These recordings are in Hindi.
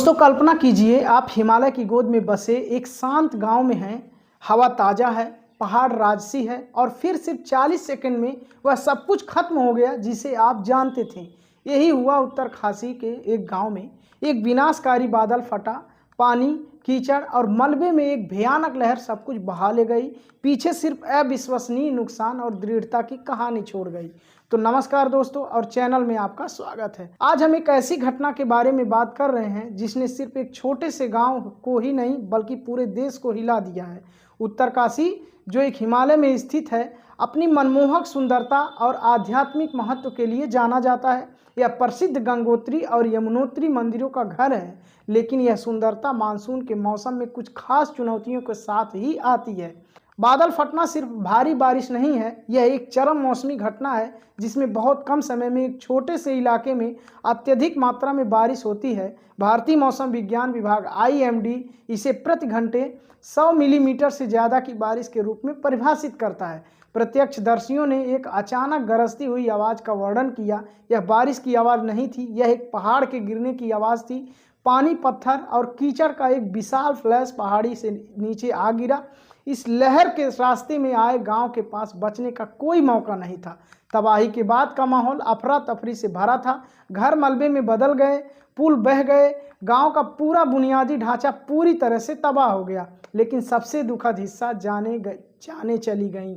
दोस्तों कल्पना कीजिए आप हिमालय की गोद में बसे एक शांत गांव में हैं। हवा ताज़ा है, पहाड़ राजसी है और फिर सिर्फ 40 सेकंड में वह सब कुछ खत्म हो गया जिसे आप जानते थे। यही हुआ उत्तरकाशी के एक गांव में। एक विनाशकारी बादल फटा, पानी, कीचड़ और मलबे में एक भयानक लहर सब कुछ बहा ले गई। पीछे सिर्फ अविश्वसनीय नुकसान और दृढ़ता की कहानी छोड़ गई। तो नमस्कार दोस्तों, और चैनल में आपका स्वागत है। आज हम एक ऐसी घटना के बारे में बात कर रहे हैं जिसने सिर्फ एक छोटे से गांव को ही नहीं बल्कि पूरे देश को हिला दिया है। उत्तरकाशी, जो एक हिमालय में स्थित है, अपनी मनमोहक सुंदरता और आध्यात्मिक महत्व के लिए जाना जाता है। यह प्रसिद्ध गंगोत्री और यमुनोत्री मंदिरों का घर है, लेकिन यह सुंदरता मानसून के मौसम में कुछ खास चुनौतियों के साथ ही आती है। बादल फटना सिर्फ भारी बारिश नहीं है, यह एक चरम मौसमी घटना है जिसमें बहुत कम समय में एक छोटे से इलाके में अत्यधिक मात्रा में बारिश होती है। भारतीय मौसम विज्ञान विभाग IMD इसे प्रति घंटे 100 मिलीमीटर से ज़्यादा की बारिश के रूप में परिभाषित करता है। प्रत्यक्षदर्शियों ने एक अचानक गरजती हुई आवाज़ का वर्णन किया। यह बारिश की आवाज़ नहीं थी, यह एक पहाड़ के गिरने की आवाज़ थी। पानी, पत्थर और कीचड़ का एक विशाल फ्लैश पहाड़ी से नीचे आ गिरा। इस लहर के रास्ते में आए गांव के पास बचने का कोई मौका नहीं था। तबाही के बाद का माहौल अफरा तफरी से भरा था। घर मलबे में बदल गए, पुल बह गए, गांव का पूरा बुनियादी ढांचा पूरी तरह से तबाह हो गया। लेकिन सबसे दुखद हिस्सा जाने चली गईं।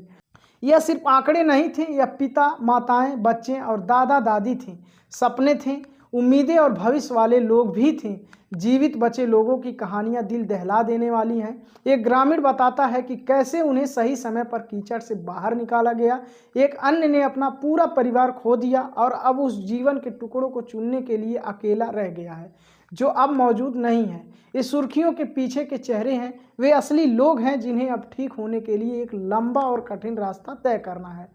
यह सिर्फ आंकड़े नहीं थे, यह पिता, माताएं, बच्चे और दादा दादी थे। सपने थे, उम्मीदें और भविष्य वाले लोग भी थे। जीवित बचे लोगों की कहानियां दिल दहला देने वाली हैं। एक ग्रामीण बताता है कि कैसे उन्हें सही समय पर कीचड़ से बाहर निकाला गया। एक अन्य ने अपना पूरा परिवार खो दिया और अब उस जीवन के टुकड़ों को चुनने के लिए अकेला रह गया है, जो अब मौजूद नहीं है। ये सुर्खियों के पीछे के चेहरे हैं, वे असली लोग हैं जिन्हें अब ठीक होने के लिए एक लंबा और कठिन रास्ता तय करना है।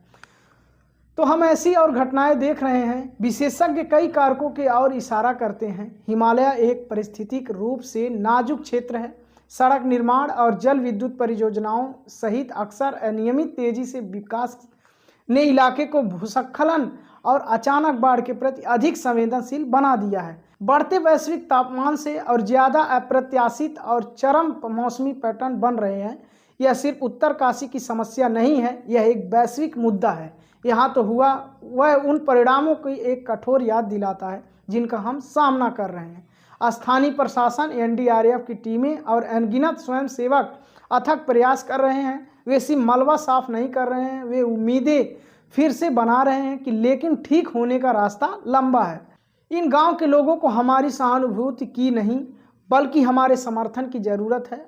तो हम ऐसी और घटनाएं देख रहे हैं। विशेषज्ञ कई कारकों के और इशारा करते हैं। हिमालय एक पारिस्थितिक रूप से नाजुक क्षेत्र है। सड़क निर्माण और जल विद्युत परियोजनाओं सहित अक्सर अनियमित तेजी से विकास ने इलाके को भूस्खलन और अचानक बाढ़ के प्रति अधिक संवेदनशील बना दिया है। बढ़ते वैश्विक तापमान से और ज़्यादा अप्रत्याशित और चरम मौसमी पैटर्न बन रहे हैं। यह सिर्फ उत्तरकाशी की समस्या नहीं है, यह एक वैश्विक मुद्दा है। यहाँ तो हुआ वह उन परिणामों की एक कठोर याद दिलाता है जिनका हम सामना कर रहे हैं। स्थानीय प्रशासन, NDRF की टीमें और अनगिनत स्वयंसेवक अथक प्रयास कर रहे हैं। वे सिर्फ मलबा साफ नहीं कर रहे हैं, वे उम्मीदें फिर से बना रहे हैं कि लेकिन ठीक होने का रास्ता लंबा है। इन गांव के लोगों को हमारी सहानुभूति की नहीं बल्कि हमारे समर्थन की ज़रूरत है।